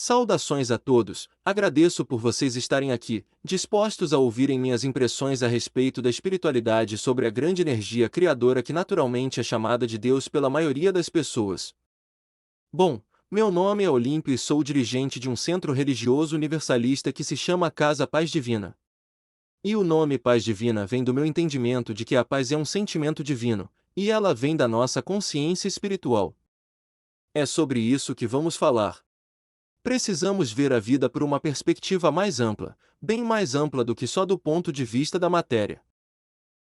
Saudações a todos, agradeço por vocês estarem aqui, dispostos a ouvirem minhas impressões a respeito da espiritualidade sobre a grande energia criadora que naturalmente é chamada de Deus pela maioria das pessoas. Bom, meu nome é Olímpio e sou dirigente de um centro religioso universalista que se chama Casa Paz Divina. E o nome Paz Divina vem do meu entendimento de que a paz é um sentimento divino, e ela vem da nossa consciência espiritual. É sobre isso que vamos falar. Precisamos ver a vida por uma perspectiva mais ampla, bem mais ampla do que só do ponto de vista da matéria.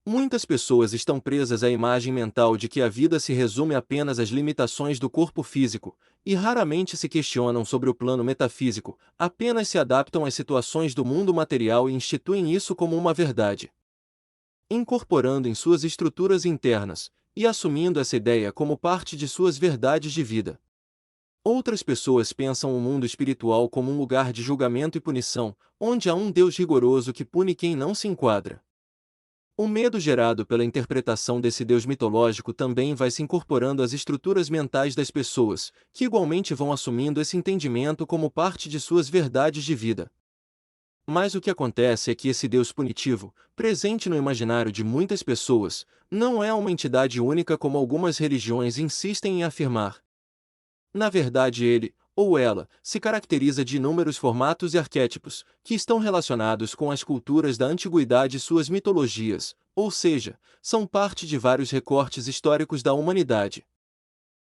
Muitas pessoas estão presas à imagem mental de que a vida se resume apenas às limitações do corpo físico, e raramente se questionam sobre o plano metafísico, apenas se adaptam às situações do mundo material e instituem isso como uma verdade. Incorporando em suas estruturas internas, e assumindo essa ideia como parte de suas verdades de vida. Outras pessoas pensam o mundo espiritual como um lugar de julgamento e punição, onde há um Deus rigoroso que pune quem não se enquadra. O medo gerado pela interpretação desse Deus mitológico também vai se incorporando às estruturas mentais das pessoas, que igualmente vão assumindo esse entendimento como parte de suas verdades de vida. Mas o que acontece é que esse Deus punitivo, presente no imaginário de muitas pessoas, não é uma entidade única como algumas religiões insistem em afirmar. Na verdade ele, ou ela, se caracteriza de inúmeros formatos e arquétipos, que estão relacionados com as culturas da antiguidade e suas mitologias, ou seja, são parte de vários recortes históricos da humanidade.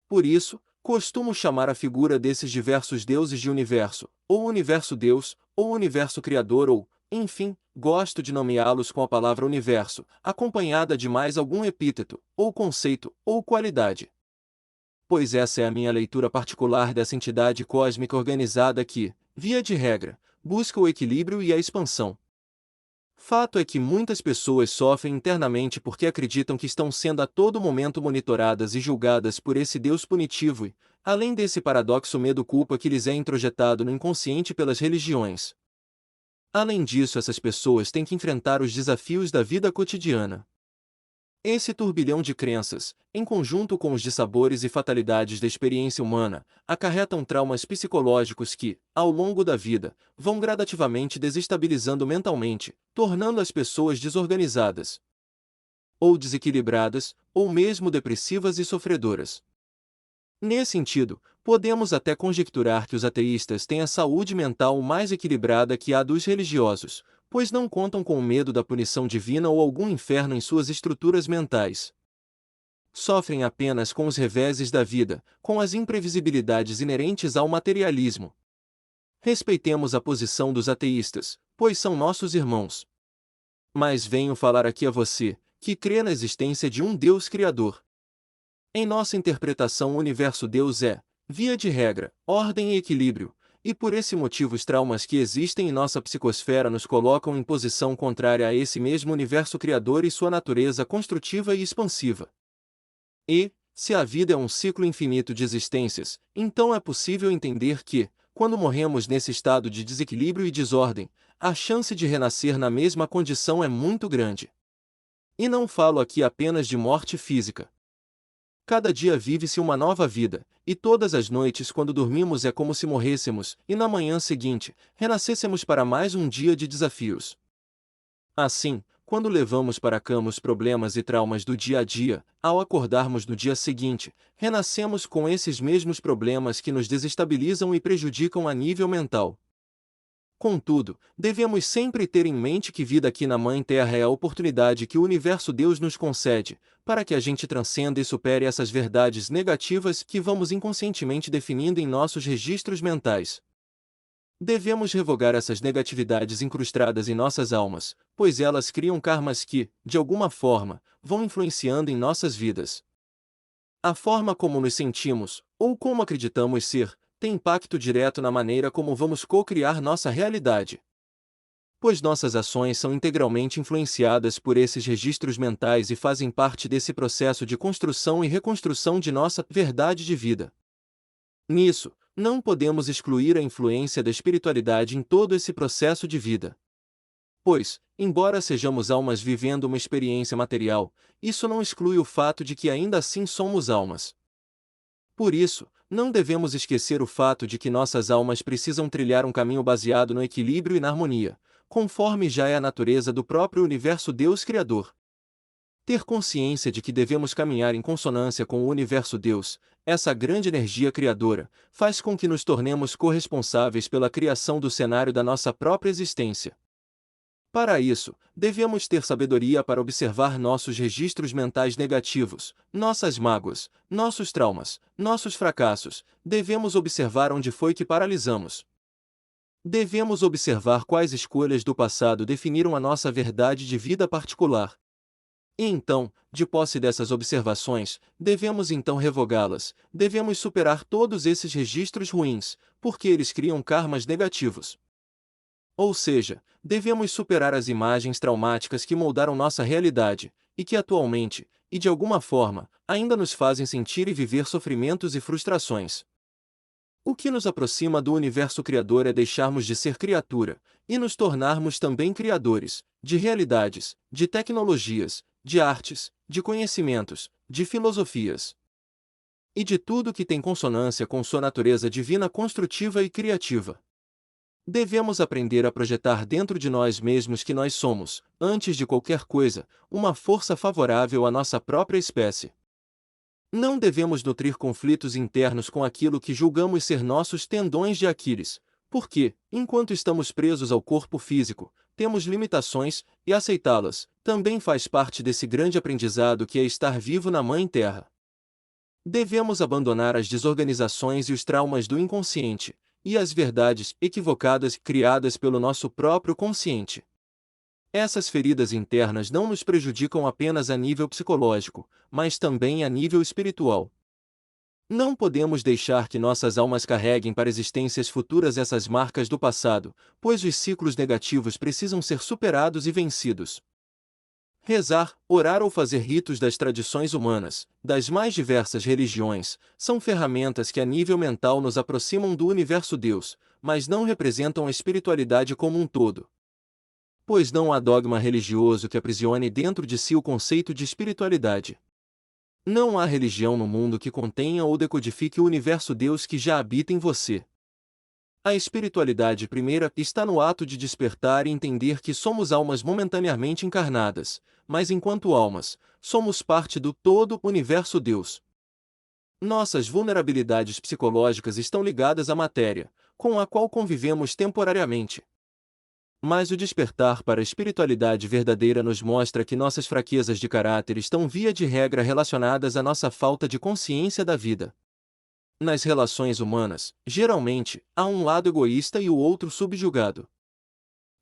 Por isso, costumo chamar a figura desses diversos deuses de universo, ou universo-deus, ou universo criador ou, enfim, gosto de nomeá-los com a palavra universo, acompanhada de mais algum epíteto, ou conceito, ou qualidade. Pois essa é a minha leitura particular dessa entidade cósmica organizada que, via de regra, busca o equilíbrio e a expansão. Fato é que muitas pessoas sofrem internamente porque acreditam que estão sendo a todo momento monitoradas e julgadas por esse Deus punitivo e, além desse paradoxo medo-culpa que lhes é introjetado no inconsciente pelas religiões. Além disso, essas pessoas têm que enfrentar os desafios da vida cotidiana. Esse turbilhão de crenças, em conjunto com os dissabores e fatalidades da experiência humana, acarretam traumas psicológicos que, ao longo da vida, vão gradativamente desestabilizando mentalmente, tornando as pessoas desorganizadas, ou desequilibradas, ou mesmo depressivas e sofredoras. Nesse sentido, podemos até conjecturar que os ateístas têm a saúde mental mais equilibrada que a dos religiosos, pois não contam com o medo da punição divina ou algum inferno em suas estruturas mentais. Sofrem apenas com os reveses da vida, com as imprevisibilidades inerentes ao materialismo. Respeitemos a posição dos ateístas, pois são nossos irmãos. Mas venho falar aqui a você, que crê na existência de um Deus Criador. Em nossa interpretação, o universo-Deus é, via de regra, ordem e equilíbrio, e por esse motivo os traumas que existem em nossa psicosfera nos colocam em posição contrária a esse mesmo universo criador e sua natureza construtiva e expansiva. E, se a vida é um ciclo infinito de existências, então é possível entender que, quando morremos nesse estado de desequilíbrio e desordem, a chance de renascer na mesma condição é muito grande. E não falo aqui apenas de morte física. Cada dia vive-se uma nova vida, e todas as noites quando dormimos é como se morrêssemos, e na manhã seguinte, renascêssemos para mais um dia de desafios. Assim, quando levamos para a cama os problemas e traumas do dia a dia, ao acordarmos no dia seguinte, renascemos com esses mesmos problemas que nos desestabilizam e prejudicam a nível mental. Contudo, devemos sempre ter em mente que vida aqui na Mãe Terra é a oportunidade que o Universo Deus nos concede, para que a gente transcenda e supere essas verdades negativas que vamos inconscientemente definindo em nossos registros mentais. Devemos revogar essas negatividades incrustadas em nossas almas, pois elas criam karmas que, de alguma forma, vão influenciando em nossas vidas. A forma como nos sentimos, ou como acreditamos ser, tem impacto direto na maneira como vamos co-criar nossa realidade. Pois nossas ações são integralmente influenciadas por esses registros mentais e fazem parte desse processo de construção e reconstrução de nossa verdade de vida. Nisso, não podemos excluir a influência da espiritualidade em todo esse processo de vida. Pois, embora sejamos almas vivendo uma experiência material, isso não exclui o fato de que ainda assim somos almas. Por isso, não devemos esquecer o fato de que nossas almas precisam trilhar um caminho baseado no equilíbrio e na harmonia, conforme já é a natureza do próprio universo Deus Criador. Ter consciência de que devemos caminhar em consonância com o universo Deus, essa grande energia criadora, faz com que nos tornemos corresponsáveis pela criação do cenário da nossa própria existência. Para isso, devemos ter sabedoria para observar nossos registros mentais negativos, nossas mágoas, nossos traumas, nossos fracassos. Devemos observar onde foi que paralisamos. Devemos observar quais escolhas do passado definiram a nossa verdade de vida particular. E então, de posse dessas observações, devemos então revogá-las. Devemos superar todos esses registros ruins, porque eles criam karmas negativos. Ou seja, devemos superar as imagens traumáticas que moldaram nossa realidade, e que atualmente, e de alguma forma, ainda nos fazem sentir e viver sofrimentos e frustrações. O que nos aproxima do universo criador é deixarmos de ser criatura, e nos tornarmos também criadores, de realidades, de tecnologias, de artes, de conhecimentos, de filosofias. E de tudo que tem consonância com sua natureza divina construtiva e criativa. Devemos aprender a projetar dentro de nós mesmos que nós somos, antes de qualquer coisa, uma força favorável à nossa própria espécie. Não devemos nutrir conflitos internos com aquilo que julgamos ser nossos tendões de Aquiles, porque, enquanto estamos presos ao corpo físico, temos limitações, e aceitá-las também faz parte desse grande aprendizado que é estar vivo na Mãe Terra. Devemos abandonar as desorganizações e os traumas do inconsciente, e as verdades equivocadas criadas pelo nosso próprio consciente. Essas feridas internas não nos prejudicam apenas a nível psicológico, mas também a nível espiritual. Não podemos deixar que nossas almas carreguem para existências futuras essas marcas do passado, pois os ciclos negativos precisam ser superados e vencidos. Rezar, orar ou fazer ritos das tradições humanas, das mais diversas religiões, são ferramentas que a nível mental nos aproximam do universo Deus, mas não representam a espiritualidade como um todo. Pois não há dogma religioso que aprisione dentro de si o conceito de espiritualidade. Não há religião no mundo que contenha ou decodifique o universo Deus que já habita em você. A espiritualidade primeira está no ato de despertar e entender que somos almas momentaneamente encarnadas, mas enquanto almas, somos parte do todo universo Deus. Nossas vulnerabilidades psicológicas estão ligadas à matéria, com a qual convivemos temporariamente. Mas o despertar para a espiritualidade verdadeira nos mostra que nossas fraquezas de caráter estão via de regra relacionadas à nossa falta de consciência da vida. Nas relações humanas, geralmente, há um lado egoísta e o outro subjugado.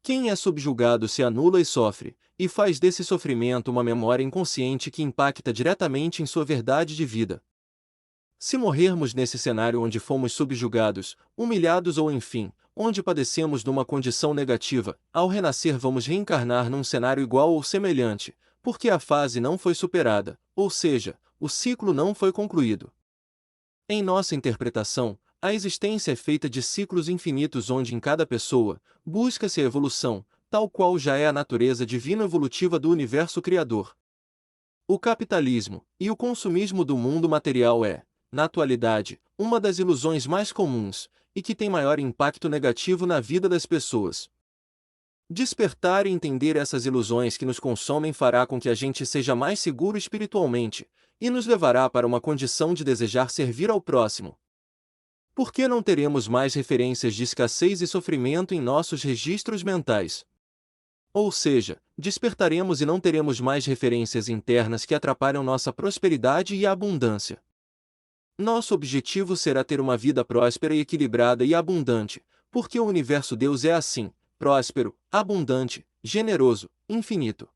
Quem é subjugado se anula e sofre, e faz desse sofrimento uma memória inconsciente que impacta diretamente em sua verdade de vida. Se morrermos nesse cenário onde fomos subjugados, humilhados ou enfim, onde padecemos numa condição negativa, ao renascer vamos reencarnar num cenário igual ou semelhante, porque a fase não foi superada, ou seja, o ciclo não foi concluído. Em nossa interpretação, a existência é feita de ciclos infinitos onde em cada pessoa, busca-se a evolução, tal qual já é a natureza divina evolutiva do universo criador. O capitalismo e o consumismo do mundo material é, na atualidade, uma das ilusões mais comuns, e que tem maior impacto negativo na vida das pessoas. Despertar e entender essas ilusões que nos consomem fará com que a gente seja mais seguro espiritualmente, e nos levará para uma condição de desejar servir ao próximo. Por que não teremos mais referências de escassez e sofrimento em nossos registros mentais? Ou seja, despertaremos e não teremos mais referências internas que atrapalham nossa prosperidade e abundância. Nosso objetivo será ter uma vida próspera e equilibrada e abundante, porque o universo Deus é assim, próspero, abundante, generoso, infinito.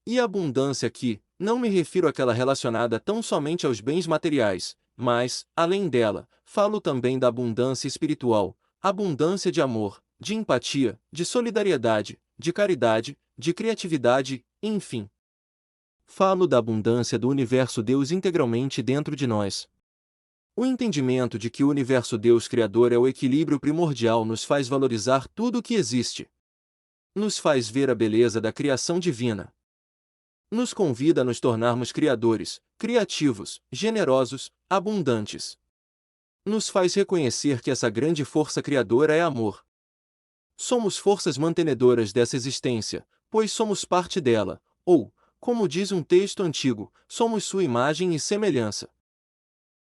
E abundância aqui, não me refiro àquela relacionada tão somente aos bens materiais, mas, além dela, falo também da abundância espiritual, abundância de amor, de empatia, de solidariedade, de caridade, de criatividade, enfim. Falo da abundância do universo Deus integralmente dentro de nós. O entendimento de que o universo Deus Criador é o equilíbrio primordial nos faz valorizar tudo o que existe. Nos faz ver a beleza da criação divina. Nos convida a nos tornarmos criadores, criativos, generosos, abundantes. nos faz reconhecer que essa grande força criadora é amor. Somos forças mantenedoras dessa existência, pois somos parte dela, ou, como diz um texto antigo, somos sua imagem e semelhança.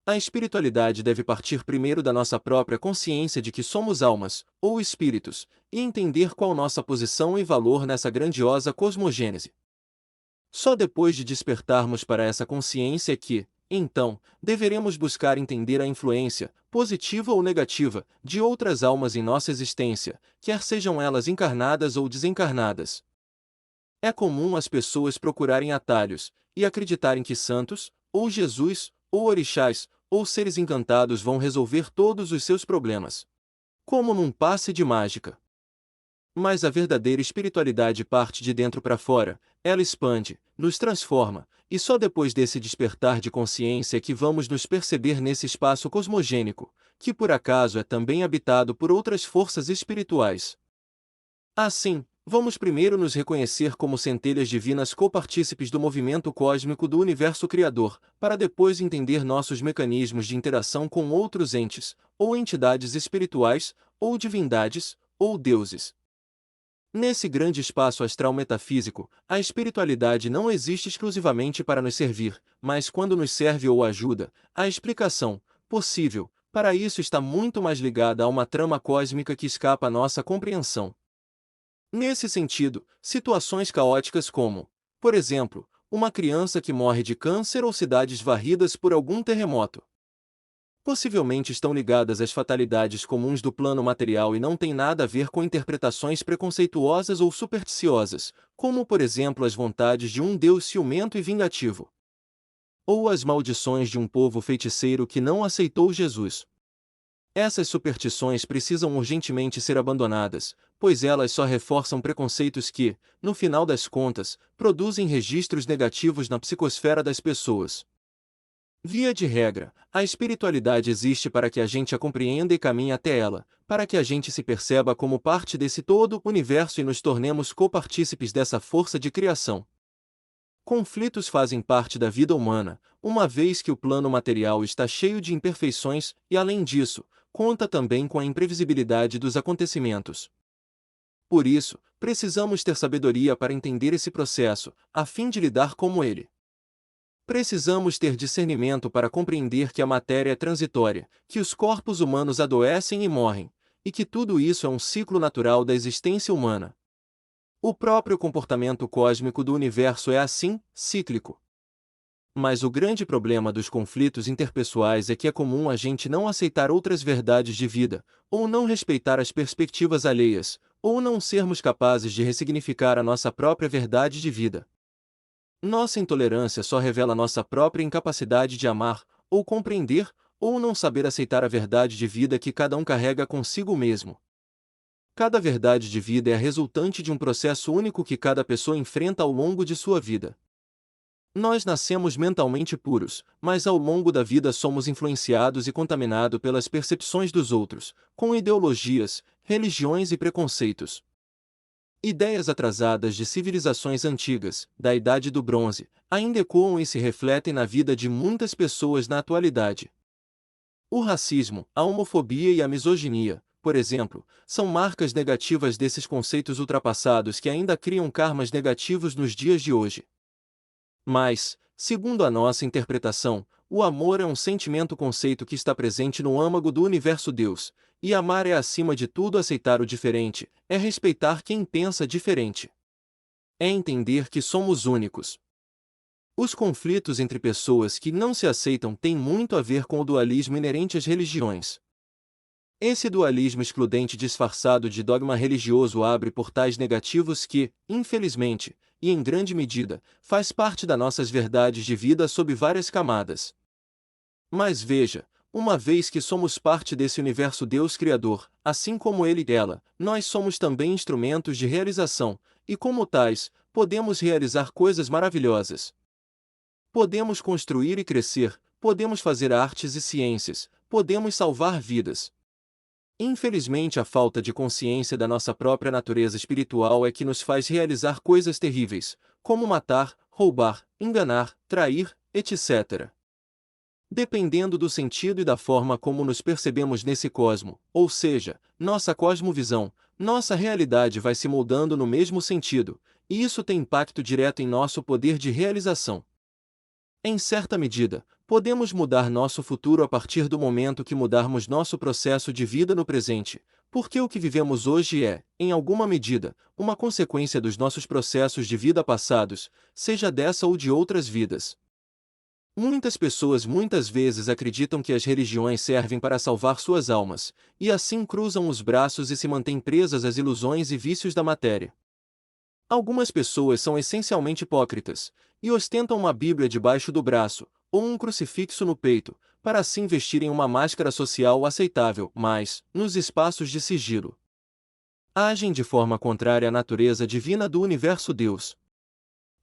A espiritualidade deve partir primeiro da nossa própria consciência de que somos almas, ou espíritos, e entender qual nossa posição e valor nessa grandiosa cosmogênese. Só depois de despertarmos para essa consciência é que, então, deveremos buscar entender a influência, positiva ou negativa, de outras almas em nossa existência, quer sejam elas encarnadas ou desencarnadas. É comum as pessoas procurarem atalhos e acreditarem que santos, ou Jesus, ou orixás, ou seres encantados vão resolver todos os seus problemas, como num passe de mágica. Mas a verdadeira espiritualidade parte de dentro para fora, ela expande, nos transforma, e só depois desse despertar de consciência é que vamos nos perceber nesse espaço cosmogênico, que por acaso é também habitado por outras forças espirituais. Assim, vamos primeiro nos reconhecer como centelhas divinas copartícipes do movimento cósmico do universo criador, para depois entender nossos mecanismos de interação com outros entes, ou entidades espirituais, ou divindades, ou deuses. Nesse grande espaço astral metafísico, a espiritualidade não existe exclusivamente para nos servir, mas quando nos serve ou ajuda, a explicação, possível, para isso está muito mais ligada a uma trama cósmica que escapa à nossa compreensão. Nesse sentido, situações caóticas como, por exemplo, uma criança que morre de câncer ou cidades varridas por algum terremoto, possivelmente estão ligadas às fatalidades comuns do plano material e não têm nada a ver com interpretações preconceituosas ou supersticiosas, como por exemplo as vontades de um Deus ciumento e vingativo, ou as maldições de um povo feiticeiro que não aceitou Jesus. Essas superstições precisam urgentemente ser abandonadas, pois elas só reforçam preconceitos que, no final das contas, produzem registros negativos na psicosfera das pessoas. Via de regra, a espiritualidade existe para que a gente a compreenda e caminhe até ela, para que a gente se perceba como parte desse todo universo e nos tornemos copartícipes dessa força de criação. Conflitos fazem parte da vida humana, uma vez que o plano material está cheio de imperfeições e, além disso, conta também com a imprevisibilidade dos acontecimentos. Por isso, precisamos ter sabedoria para entender esse processo, a fim de lidar com ele. Precisamos ter discernimento para compreender que a matéria é transitória, que os corpos humanos adoecem e morrem, e que tudo isso é um ciclo natural da existência humana. O próprio comportamento cósmico do universo é assim, cíclico. Mas o grande problema dos conflitos interpessoais é que é comum a gente não aceitar outras verdades de vida, ou não respeitar as perspectivas alheias, ou não sermos capazes de ressignificar a nossa própria verdade de vida. Nossa intolerância só revela nossa própria incapacidade de amar, ou compreender, ou não saber aceitar a verdade de vida que cada um carrega consigo mesmo. Cada verdade de vida é a resultante de um processo único que cada pessoa enfrenta ao longo de sua vida. Nós nascemos mentalmente puros, mas ao longo da vida somos influenciados e contaminados pelas percepções dos outros, com ideologias, religiões e preconceitos. Ideias atrasadas de civilizações antigas, da Idade do Bronze, ainda ecoam e se refletem na vida de muitas pessoas na atualidade. O racismo, a homofobia e a misoginia, por exemplo, são marcas negativas desses conceitos ultrapassados que ainda criam karmas negativos nos dias de hoje. Mas, segundo a nossa interpretação, o amor é um sentimento-conceito que está presente no âmago do universo Deus, e amar é acima de tudo aceitar o diferente, é respeitar quem pensa diferente. É entender que somos únicos. Os conflitos entre pessoas que não se aceitam têm muito a ver com o dualismo inerente às religiões. Esse dualismo excludente disfarçado de dogma religioso abre portais negativos que, infelizmente, e em grande medida, faz parte das nossas verdades de vida sob várias camadas. Mas veja, uma vez que somos parte desse universo Deus Criador, assim como Ele e ela, nós somos também instrumentos de realização, e como tais, podemos realizar coisas maravilhosas. Podemos construir e crescer, podemos fazer artes e ciências, podemos salvar vidas. Infelizmente, a falta de consciência da nossa própria natureza espiritual é que nos faz realizar coisas terríveis, como matar, roubar, enganar, trair, etc. Dependendo do sentido e da forma como nos percebemos nesse cosmo, ou seja, nossa cosmovisão, nossa realidade vai se moldando no mesmo sentido, e isso tem impacto direto em nosso poder de realização. Em certa medida, podemos mudar nosso futuro a partir do momento que mudarmos nosso processo de vida no presente, porque o que vivemos hoje é, em alguma medida, uma consequência dos nossos processos de vida passados, seja dessa ou de outras vidas. Muitas pessoas muitas vezes acreditam que as religiões servem para salvar suas almas, e assim cruzam os braços e se mantêm presas às ilusões e vícios da matéria. Algumas pessoas são essencialmente hipócritas, e ostentam uma Bíblia debaixo do braço, ou um crucifixo no peito, para assim vestirem uma máscara social aceitável, mas, nos espaços de sigilo, agem de forma contrária à natureza divina do universo Deus.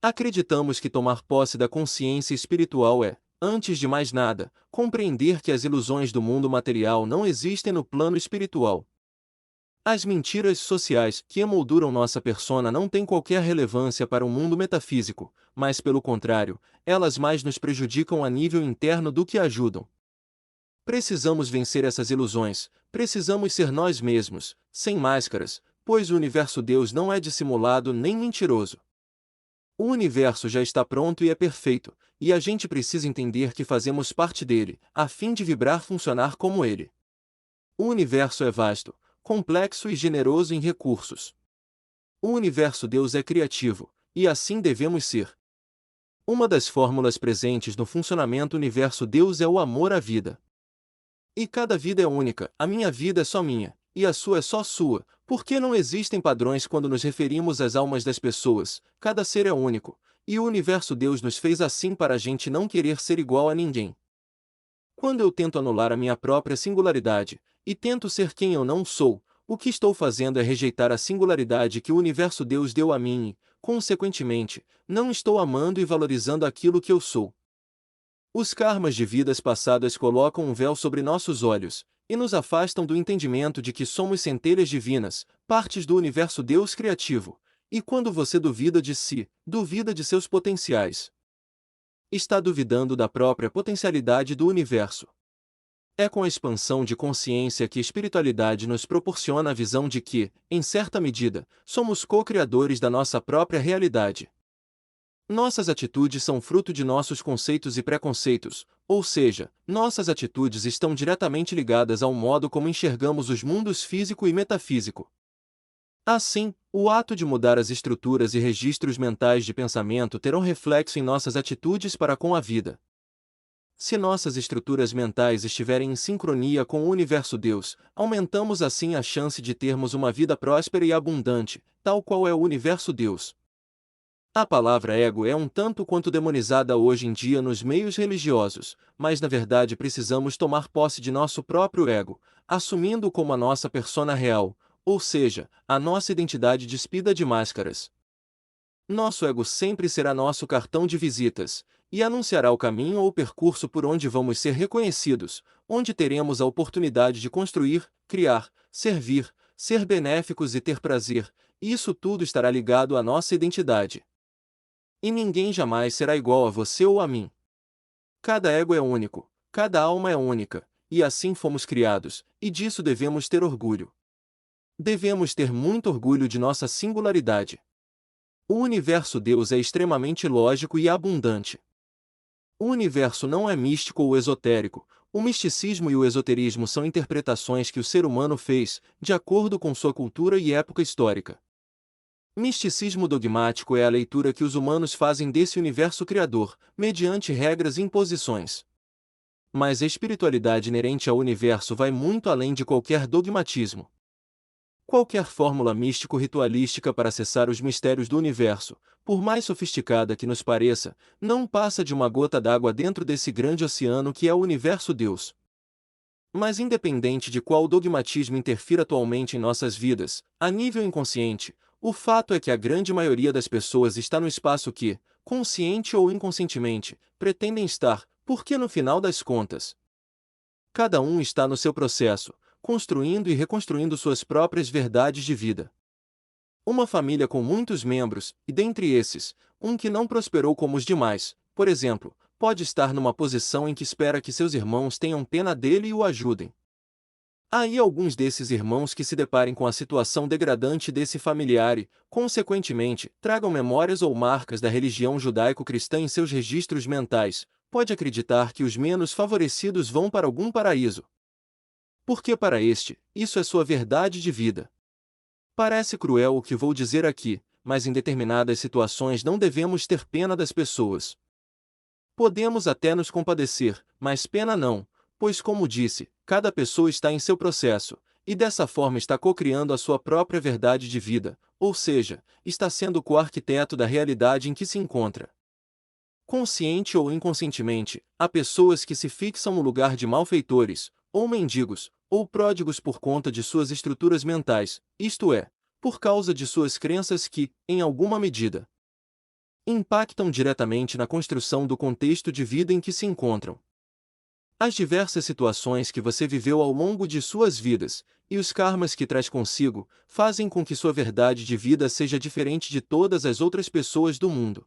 Acreditamos que tomar posse da consciência espiritual é, antes de mais nada, compreender que as ilusões do mundo material não existem no plano espiritual. As mentiras sociais que emolduram nossa persona não têm qualquer relevância para o mundo metafísico, mas pelo contrário, elas mais nos prejudicam a nível interno do que ajudam. Precisamos vencer essas ilusões, precisamos ser nós mesmos, sem máscaras, pois o universo Deus não é dissimulado nem mentiroso. O universo já está pronto e é perfeito, e a gente precisa entender que fazemos parte dele, a fim de vibrar funcionar como ele. O universo é vasto, complexo e generoso em recursos. O universo Deus é criativo, e assim devemos ser. Uma das fórmulas presentes no funcionamento universo Deus é o amor à vida. E cada vida é única, a minha vida é só minha, e a sua é só sua, porque não existem padrões quando nos referimos às almas das pessoas, cada ser é único, e o universo Deus nos fez assim para a gente não querer ser igual a ninguém. Quando eu tento anular a minha própria singularidade, e tento ser quem eu não sou, o que estou fazendo é rejeitar a singularidade que o universo Deus deu a mim e, consequentemente, não estou amando e valorizando aquilo que eu sou. Os karmas de vidas passadas colocam um véu sobre nossos olhos, e nos afastam do entendimento de que somos centelhas divinas, partes do universo Deus criativo, e quando você duvida de si, duvida de seus potenciais. Está duvidando da própria potencialidade do universo. É com a expansão de consciência que a espiritualidade nos proporciona a visão de que, em certa medida, somos co-criadores da nossa própria realidade. Nossas atitudes são fruto de nossos conceitos e preconceitos, ou seja, nossas atitudes estão diretamente ligadas ao modo como enxergamos os mundos físico e metafísico. Assim, o ato de mudar as estruturas e registros mentais de pensamento terão reflexo em nossas atitudes para com a vida. Se nossas estruturas mentais estiverem em sincronia com o universo Deus, aumentamos assim a chance de termos uma vida próspera e abundante, tal qual é o universo Deus. A palavra ego é um tanto quanto demonizada hoje em dia nos meios religiosos, mas na verdade precisamos tomar posse de nosso próprio ego, assumindo-o como a nossa persona real, ou seja, a nossa identidade despida de máscaras. Nosso ego sempre será nosso cartão de visitas, e anunciará o caminho ou o percurso por onde vamos ser reconhecidos, onde teremos a oportunidade de construir, criar, servir, ser benéficos e ter prazer, e isso tudo estará ligado à nossa identidade. E ninguém jamais será igual a você ou a mim. Cada ego é único, cada alma é única, e assim fomos criados, e disso devemos ter orgulho. Devemos ter muito orgulho de nossa singularidade. O universo Deus é extremamente lógico e abundante. O universo não é místico ou esotérico, o misticismo e o esoterismo são interpretações que o ser humano fez, de acordo com sua cultura e época histórica. Misticismo dogmático é a leitura que os humanos fazem desse universo criador, mediante regras e imposições. Mas a espiritualidade inerente ao universo vai muito além de qualquer dogmatismo. Qualquer fórmula místico-ritualística para acessar os mistérios do universo, por mais sofisticada que nos pareça, não passa de uma gota d'água dentro desse grande oceano que é o universo Deus. Mas independente de qual dogmatismo interfira atualmente em nossas vidas, a nível inconsciente, o fato é que a grande maioria das pessoas está no espaço que, consciente ou inconscientemente, pretendem estar, porque no final das contas, cada um está no seu processo, construindo e reconstruindo suas próprias verdades de vida. Uma família com muitos membros, e dentre esses, um que não prosperou como os demais, por exemplo, pode estar numa posição em que espera que seus irmãos tenham pena dele e o ajudem. Há aí alguns desses irmãos que se deparem com a situação degradante desse familiar e, consequentemente, tragam memórias ou marcas da religião judaico-cristã em seus registros mentais. Pode acreditar que os menos favorecidos vão para algum paraíso. Porque para este, isso é sua verdade de vida. Parece cruel o que vou dizer aqui, mas em determinadas situações não devemos ter pena das pessoas. Podemos até nos compadecer, mas pena não, pois como disse, cada pessoa está em seu processo, e dessa forma está cocriando a sua própria verdade de vida, ou seja, está sendo o co-arquiteto da realidade em que se encontra. Consciente ou inconscientemente, há pessoas que se fixam no lugar de malfeitores, ou mendigos, ou pródigos por conta de suas estruturas mentais, isto é, por causa de suas crenças que, em alguma medida, impactam diretamente na construção do contexto de vida em que se encontram. As diversas situações que você viveu ao longo de suas vidas, e os karmas que traz consigo, fazem com que sua verdade de vida seja diferente de todas as outras pessoas do mundo.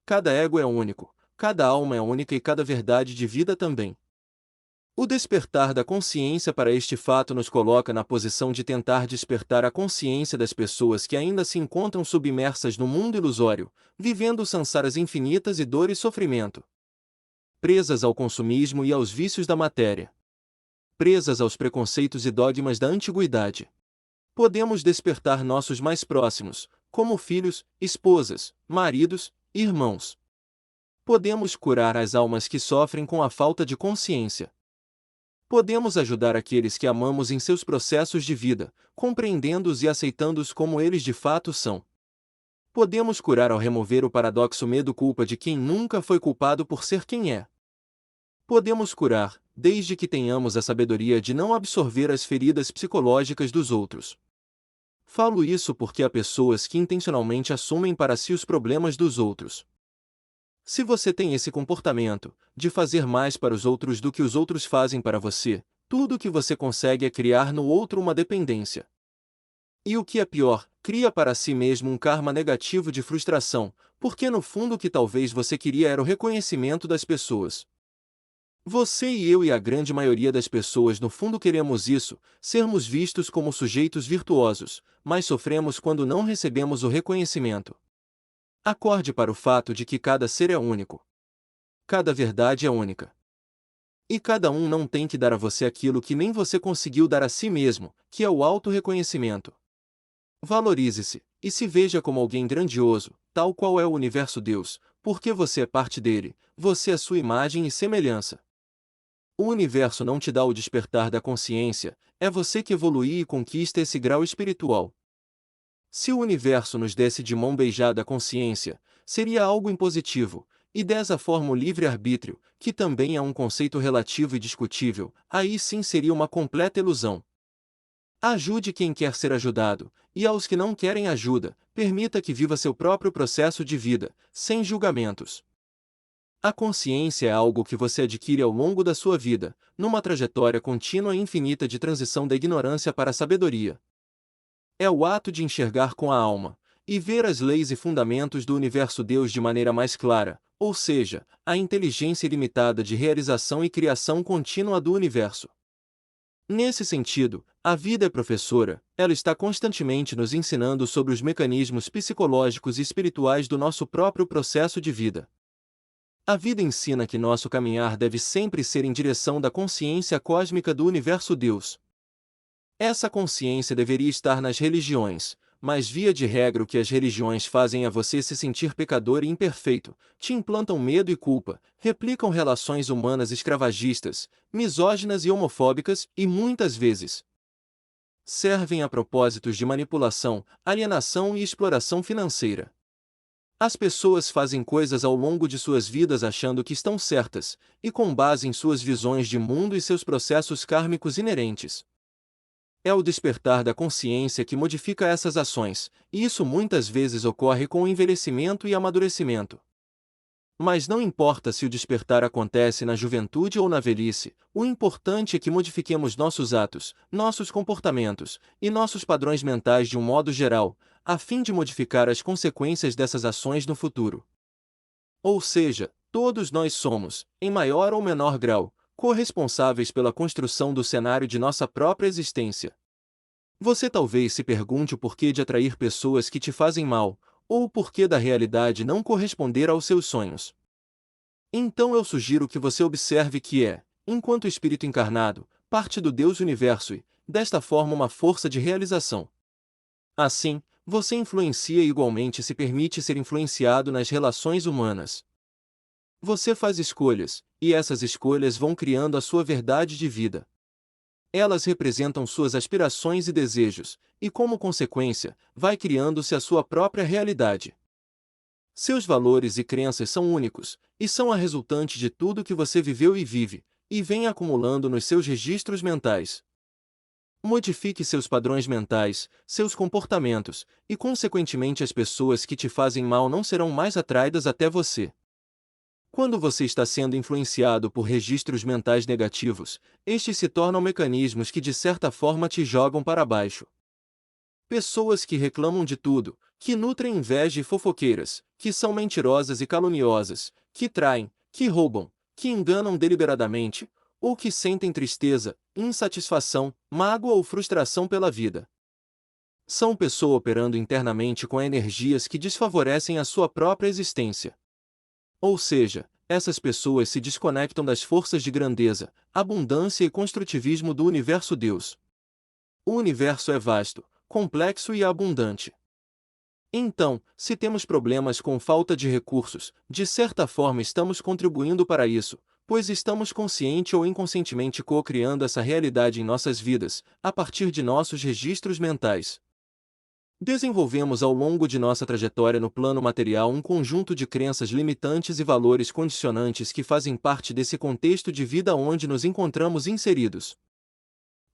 Cada ego é único, cada alma é única e cada verdade de vida também. O despertar da consciência para este fato nos coloca na posição de tentar despertar a consciência das pessoas que ainda se encontram submersas no mundo ilusório, vivendo sansaras infinitas e dor e sofrimento. Presas ao consumismo e aos vícios da matéria. Presas aos preconceitos e dogmas da antiguidade. Podemos despertar nossos mais próximos, como filhos, esposas, maridos, irmãos. Podemos curar as almas que sofrem com a falta de consciência. Podemos ajudar aqueles que amamos em seus processos de vida, compreendendo-os e aceitando-os como eles de fato são. Podemos curar ao remover o paradoxo medo-culpa de quem nunca foi culpado por ser quem é. Podemos curar, desde que tenhamos a sabedoria de não absorver as feridas psicológicas dos outros. Falo isso porque há pessoas que intencionalmente assumem para si os problemas dos outros. Se você tem esse comportamento, de fazer mais para os outros do que os outros fazem para você, tudo o que você consegue é criar no outro uma dependência. E o que é pior, cria para si mesmo um karma negativo de frustração, porque no fundo o que talvez você queria era o reconhecimento das pessoas. Você e eu e a grande maioria das pessoas no fundo queremos isso, sermos vistos como sujeitos virtuosos, mas sofremos quando não recebemos o reconhecimento. Acorde para o fato de que cada ser é único. Cada verdade é única. E cada um não tem que dar a você aquilo que nem você conseguiu dar a si mesmo, que é o auto-reconhecimento. Valorize-se, e se veja como alguém grandioso, tal qual é o universo Deus, porque você é parte dele, você é sua imagem e semelhança. O universo não te dá o despertar da consciência, é você que evolui e conquista esse grau espiritual. Se o universo nos desse de mão beijada a consciência, seria algo impositivo, e dessa forma o livre-arbítrio, que também é um conceito relativo e discutível, aí sim seria uma completa ilusão. Ajude quem quer ser ajudado, e aos que não querem ajuda, permita que viva seu próprio processo de vida, sem julgamentos. A consciência é algo que você adquire ao longo da sua vida, numa trajetória contínua e infinita de transição da ignorância para a sabedoria. É o ato de enxergar com a alma, e ver as leis e fundamentos do universo Deus de maneira mais clara, ou seja, a inteligência ilimitada de realização e criação contínua do universo. Nesse sentido, a vida é professora, ela está constantemente nos ensinando sobre os mecanismos psicológicos e espirituais do nosso próprio processo de vida. A vida ensina que nosso caminhar deve sempre ser em direção da consciência cósmica do universo Deus. Essa consciência deveria estar nas religiões, mas via de regra o que as religiões fazem é você se sentir pecador e imperfeito, te implantam medo e culpa, replicam relações humanas escravagistas, misóginas e homofóbicas e muitas vezes servem a propósitos de manipulação, alienação e exploração financeira. As pessoas fazem coisas ao longo de suas vidas achando que estão certas, e com base em suas visões de mundo e seus processos kármicos inerentes. É o despertar da consciência que modifica essas ações, e isso muitas vezes ocorre com o envelhecimento e amadurecimento. Mas não importa se o despertar acontece na juventude ou na velhice, o importante é que modifiquemos nossos atos, nossos comportamentos e nossos padrões mentais de um modo geral, a fim de modificar as consequências dessas ações no futuro. Ou seja, Todos nós somos, em maior ou menor grau, corresponsáveis pela construção do cenário de nossa própria existência. Você talvez se pergunte o porquê de atrair pessoas que te fazem mal, ou o porquê da realidade não corresponder aos seus sonhos. Então eu sugiro que você observe que enquanto espírito encarnado, parte do Deus Universo e, desta forma, uma força de realização. Assim, você influencia e igualmente se permite ser influenciado nas relações humanas. Você faz escolhas, e essas escolhas vão criando a sua verdade de vida. Elas representam suas aspirações e desejos, e como consequência, vai criando-se a sua própria realidade. Seus valores e crenças são únicos, e são a resultante de tudo que você viveu e vive, e vem acumulando nos seus registros mentais. Modifique seus padrões mentais, seus comportamentos, e consequentemente as pessoas que te fazem mal não serão mais atraídas até você. Quando você está sendo influenciado por registros mentais negativos, estes se tornam mecanismos que de certa forma te jogam para baixo. Pessoas que reclamam de tudo, que nutrem inveja e fofoqueiras, que são mentirosas e caluniosas, que traem, que roubam, que enganam deliberadamente, ou que sentem tristeza, insatisfação, mágoa ou frustração pela vida. São pessoas operando internamente com energias que desfavorecem a sua própria existência. Ou seja, essas pessoas se desconectam das forças de grandeza, abundância e construtivismo do universo Deus. O universo é vasto, complexo e abundante. Então, se temos problemas com falta de recursos, de certa forma estamos contribuindo para isso, pois estamos consciente ou inconscientemente co-criando essa realidade em nossas vidas, a partir de nossos registros mentais. Desenvolvemos ao longo de nossa trajetória no plano material um conjunto de crenças limitantes e valores condicionantes que fazem parte desse contexto de vida onde nos encontramos inseridos.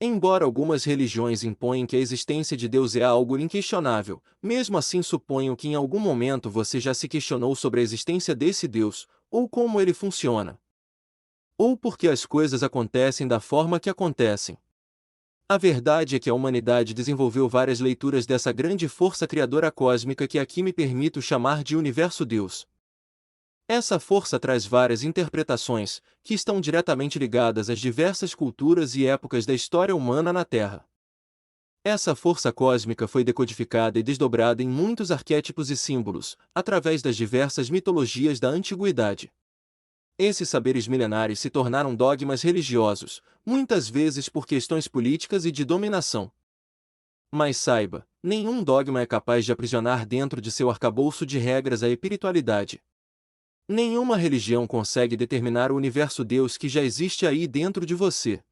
Embora algumas religiões imponham que a existência de Deus é algo inquestionável, mesmo assim suponho que em algum momento você já se questionou sobre a existência desse Deus, ou como ele funciona. Ou por que as coisas acontecem da forma que acontecem. A verdade é que a humanidade desenvolveu várias leituras dessa grande força criadora cósmica que aqui me permito chamar de Universo Deus. Essa força traz várias interpretações, que estão diretamente ligadas às diversas culturas e épocas da história humana na Terra. Essa força cósmica foi decodificada e desdobrada em muitos arquétipos e símbolos, através das diversas mitologias da antiguidade. Esses saberes milenares se tornaram dogmas religiosos, muitas vezes por questões políticas e de dominação. Mas saiba, nenhum dogma é capaz de aprisionar dentro de seu arcabouço de regras a espiritualidade. Nenhuma religião consegue determinar o universo Deus que já existe aí dentro de você.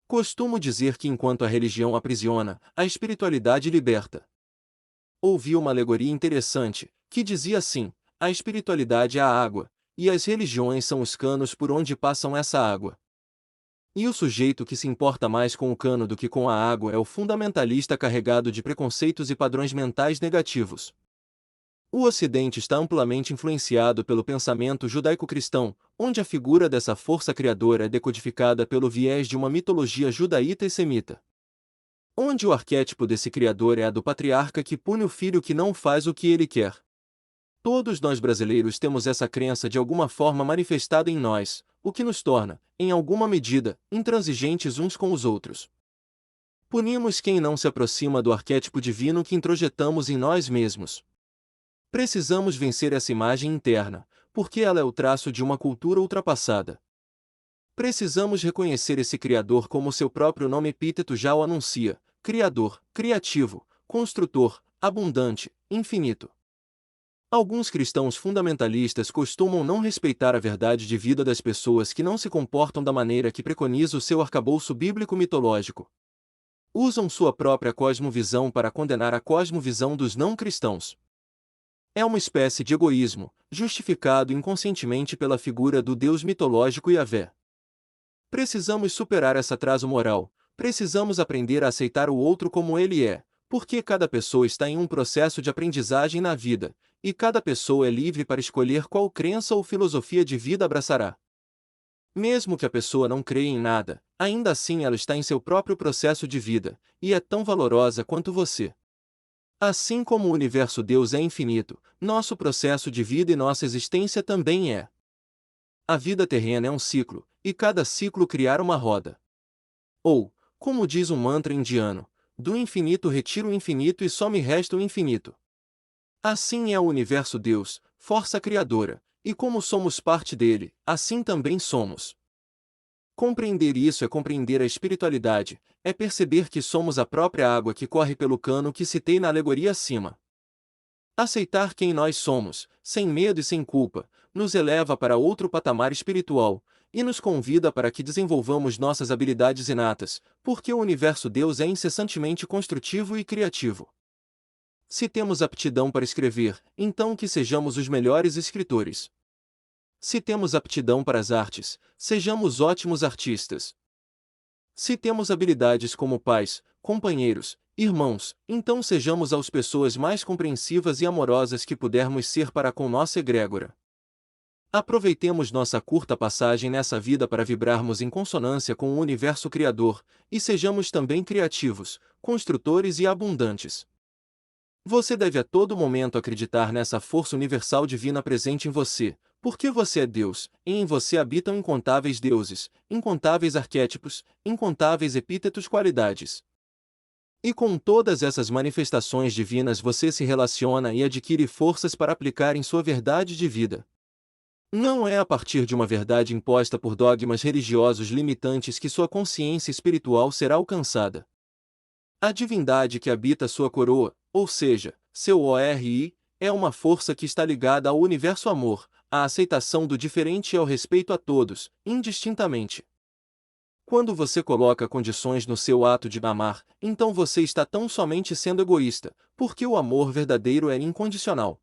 Costumo dizer que enquanto a religião aprisiona, a espiritualidade liberta. Ouvi uma alegoria interessante, que dizia assim: a espiritualidade é a água, e as religiões são os canos por onde passam essa água. E o sujeito que se importa mais com o cano do que com a água é o fundamentalista carregado de preconceitos e padrões mentais negativos. O Ocidente está amplamente influenciado pelo pensamento judaico-cristão, onde a figura dessa força criadora é decodificada pelo viés de uma mitologia judaíta e semita. Onde o arquétipo desse criador é a do patriarca que pune o filho que não faz o que ele quer. Todos nós brasileiros temos essa crença de alguma forma manifestada em nós, o que nos torna, em alguma medida, intransigentes uns com os outros. Punimos quem não se aproxima do arquétipo divino que introjetamos em nós mesmos. Precisamos vencer essa imagem interna, porque ela é o traço de uma cultura ultrapassada. Precisamos reconhecer esse Criador como seu próprio nome epíteto já o anuncia: Criador, Criativo, Construtor, Abundante, Infinito. Alguns cristãos fundamentalistas costumam não respeitar a verdade de vida das pessoas que não se comportam da maneira que preconiza o seu arcabouço bíblico-mitológico. Usam sua própria cosmovisão para condenar a cosmovisão dos não-cristãos. É uma espécie de egoísmo, justificado inconscientemente pela figura do Deus mitológico Yahvé. Precisamos superar esse atraso moral, precisamos aprender a aceitar o outro como ele é, porque cada pessoa está em um processo de aprendizagem na vida, e cada pessoa é livre para escolher qual crença ou filosofia de vida abraçará. Mesmo que a pessoa não creia em nada, ainda assim ela está em seu próprio processo de vida, e é tão valorosa quanto você. Assim como o universo Deus é infinito, nosso processo de vida e nossa existência também é. A vida terrena é um ciclo, e cada ciclo criar uma roda. Ou, como diz um mantra indiano, do infinito retiro o infinito e só me resta o infinito. Assim é o universo Deus, força criadora, e como somos parte dele, assim também somos. Compreender isso é compreender a espiritualidade, é perceber que somos a própria água que corre pelo cano que citei na alegoria acima. Aceitar quem nós somos, sem medo e sem culpa, nos eleva para outro patamar espiritual, e nos convida para que desenvolvamos nossas habilidades inatas, porque o universo Deus é incessantemente construtivo e criativo. Se temos aptidão para escrever, então que sejamos os melhores escritores. Se temos aptidão para as artes, sejamos ótimos artistas. Se temos habilidades como pais, companheiros, irmãos, então sejamos as pessoas mais compreensivas e amorosas que pudermos ser para com nossa egrégora. Aproveitemos nossa curta passagem nessa vida para vibrarmos em consonância com o universo criador, e sejamos também criativos, construtores e abundantes. Você deve a todo momento acreditar nessa força universal divina presente em você, porque você é Deus, e em você habitam incontáveis deuses, incontáveis arquétipos, incontáveis epítetos qualidades. E com todas essas manifestações divinas você se relaciona e adquire forças para aplicar em sua verdade de vida. Não é a partir de uma verdade imposta por dogmas religiosos limitantes que sua consciência espiritual será alcançada. A divindade que habita sua coroa, ou seja, seu ORI, é uma força que está ligada ao universo amor, à aceitação do diferente e ao respeito a todos, indistintamente. Quando você coloca condições no seu ato de amar, então você está tão somente sendo egoísta, porque o amor verdadeiro é incondicional.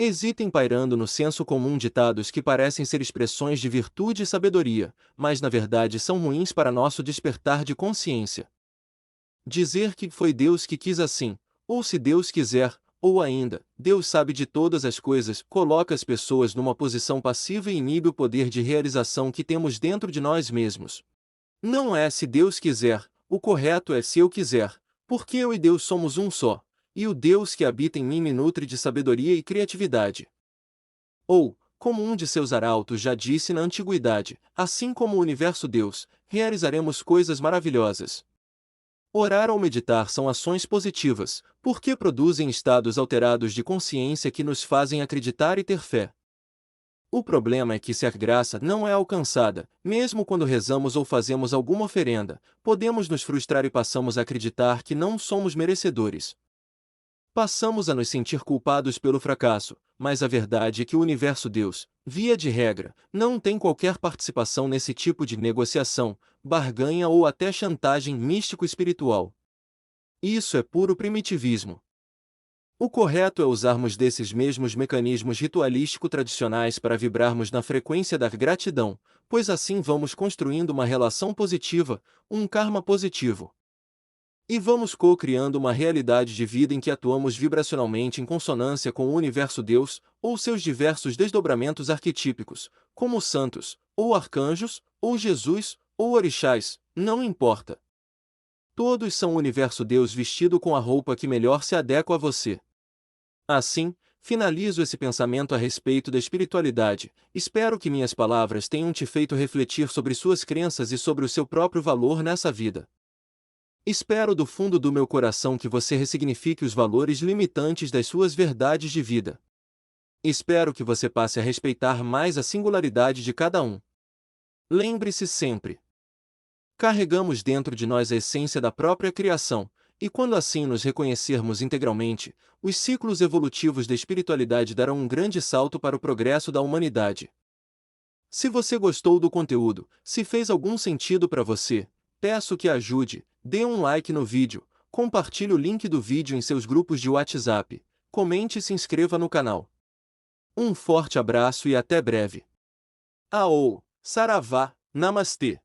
Existem pairando no senso comum ditados que parecem ser expressões de virtude e sabedoria, mas na verdade são ruins para nosso despertar de consciência. Dizer que foi Deus que quis assim, ou se Deus quiser, ou ainda, Deus sabe de todas as coisas, coloca as pessoas numa posição passiva e inibe o poder de realização que temos dentro de nós mesmos. Não é se Deus quiser, o correto é se eu quiser, porque eu e Deus somos um só, e o Deus que habita em mim me nutre de sabedoria e criatividade. Ou, como um de seus arautos já disse na antiguidade, assim como o universo Deus, realizaremos coisas maravilhosas. Orar ou meditar são ações positivas, porque produzem estados alterados de consciência que nos fazem acreditar e ter fé. O problema é que se a graça não é alcançada, mesmo quando rezamos ou fazemos alguma oferenda, podemos nos frustrar e passamos a acreditar que não somos merecedores. Passamos a nos sentir culpados pelo fracasso, mas a verdade é que o universo Deus, via de regra, não tem qualquer participação nesse tipo de negociação, barganha ou até chantagem místico-espiritual. Isso é puro primitivismo. O correto é usarmos desses mesmos mecanismos ritualístico-tradicionais para vibrarmos na frequência da gratidão, pois assim vamos construindo uma relação positiva, um karma positivo. E vamos co-criando uma realidade de vida em que atuamos vibracionalmente em consonância com o universo Deus, ou seus diversos desdobramentos arquetípicos, como santos, ou arcanjos, ou Jesus, ou orixás, não importa. Todos são o universo Deus vestido com a roupa que melhor se adequa a você. Assim, finalizo esse pensamento a respeito da espiritualidade. Espero que minhas palavras tenham te feito refletir sobre suas crenças e sobre o seu próprio valor nessa vida. Espero do fundo do meu coração que você ressignifique os valores limitantes das suas verdades de vida. Espero que você passe a respeitar mais a singularidade de cada um. Lembre-se sempre: carregamos dentro de nós a essência da própria criação, e quando assim nos reconhecermos integralmente, os ciclos evolutivos da espiritualidade darão um grande salto para o progresso da humanidade. Se você gostou do conteúdo, se fez algum sentido para você, peço que ajude, dê um like no vídeo, compartilhe o link do vídeo em seus grupos de WhatsApp, comente e se inscreva no canal. Um forte abraço e até breve. Aô, Saravá, Namastê.